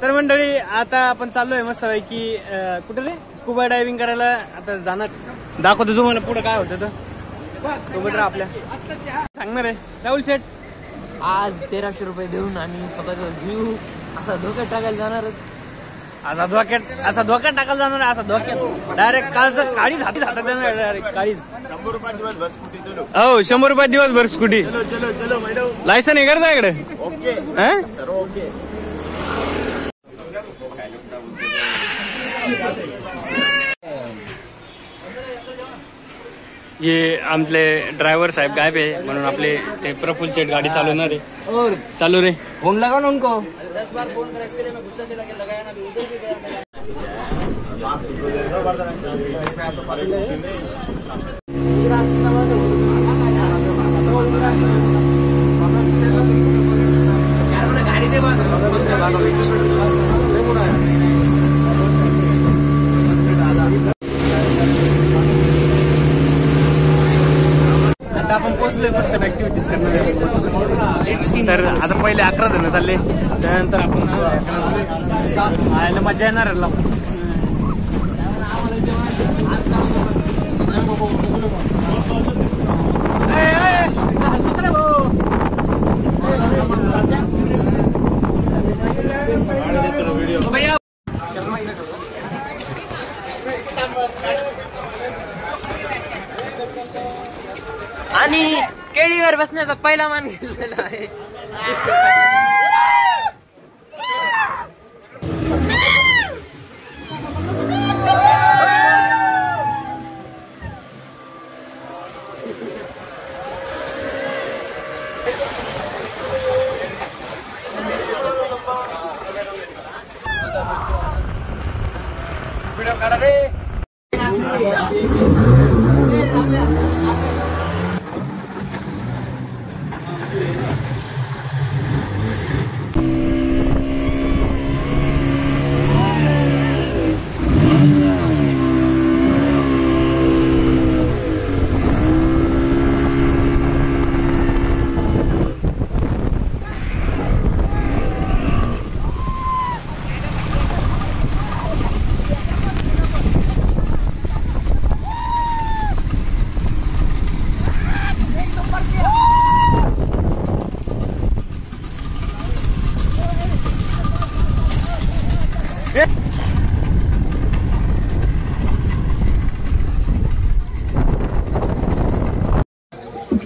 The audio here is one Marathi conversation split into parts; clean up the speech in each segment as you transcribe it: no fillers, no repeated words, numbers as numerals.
तर मंडळी आता आपण चाललोय मस्त पैकी कुठे रे स्कुबा डायव्हिंग करायला आता जाणार. दाखवतो तुम्हाला पुढे काय होतं तर सोबत राहा आपल्या. सांगणार आहे राहुल शेठ. आज 1300 रुपये देऊन आम्ही स्वतःचा जीव असा धोक्यात टाकायला जाणार. असा धोक्यात टाकायला जाणार. असा धोक्यात डायरेक्ट काळचं काळीच हाती हातात जाणार. डायरेक्ट काळीच 100 रुपये दिवसभर स्कूटी. लायसन आहे करता इकडे. ये आमले ड्रायव्हर साहेब गायब आहे म्हणून आपले ते प्रफुल्ल सेठ गाडी चालवणार आहे. चालू रे फोन लगा ना उनको 10 बार फोन करा इसके लिए मैं गुस्सा से लगाया ना उधर भी गया. गाड़ी दे आपण पोहोचलोय मस्त ऍक्टिव्हिटीज करणार. तर आता पहिले 11 जण चालले त्यानंतर आपण आयला मजा येणार. आणि केळीवर बसण्याचा पहिला मान घेतलेला आहे. व्हिडिओ काढा रे.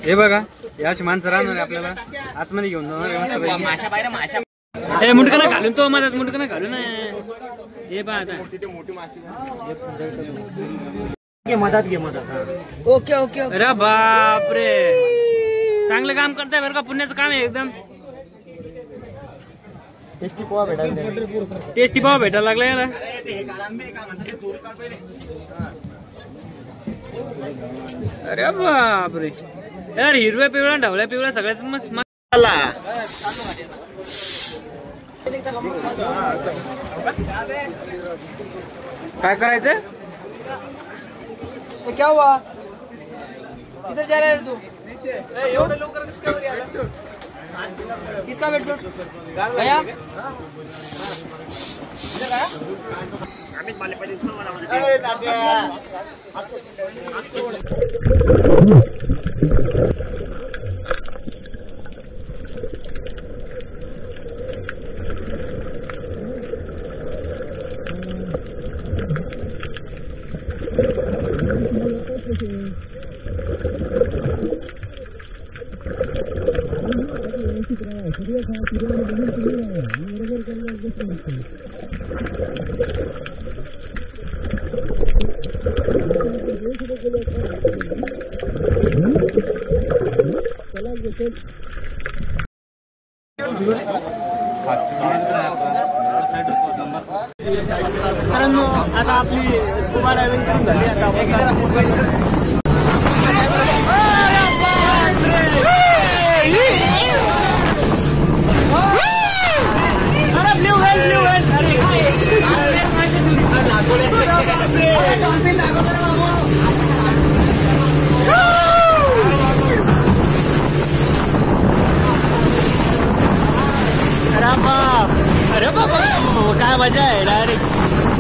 हे बघा हे अशी माणसं राहणार आहे आपल्याला आतमध्ये घेऊन जाणार. हे मुंडकं घालून तो माझ्यात मुंडकं घालून हे पहा आता मदत घे मदत. Okay okay. अरे बापरे चांगलं काम करताय बरं का. पुण्याचं काम आहे एकदम. टेस्टी पोहा भेटायला लागला याला. अरे बापरे यार हिरव्या पिवळ्या ढवळ्या पिवळ्या सगळ्याच मस्त काय करायचं. क्या हुआ किधर जा रहा है तू. एवढं लवकर किसका किसका बेड शूट गया. मित्रांनो आता आपली स्कुबा डायव्हिंग करून झाली. आता आपण अरे बाबा काय मजा आहे डायरेक्ट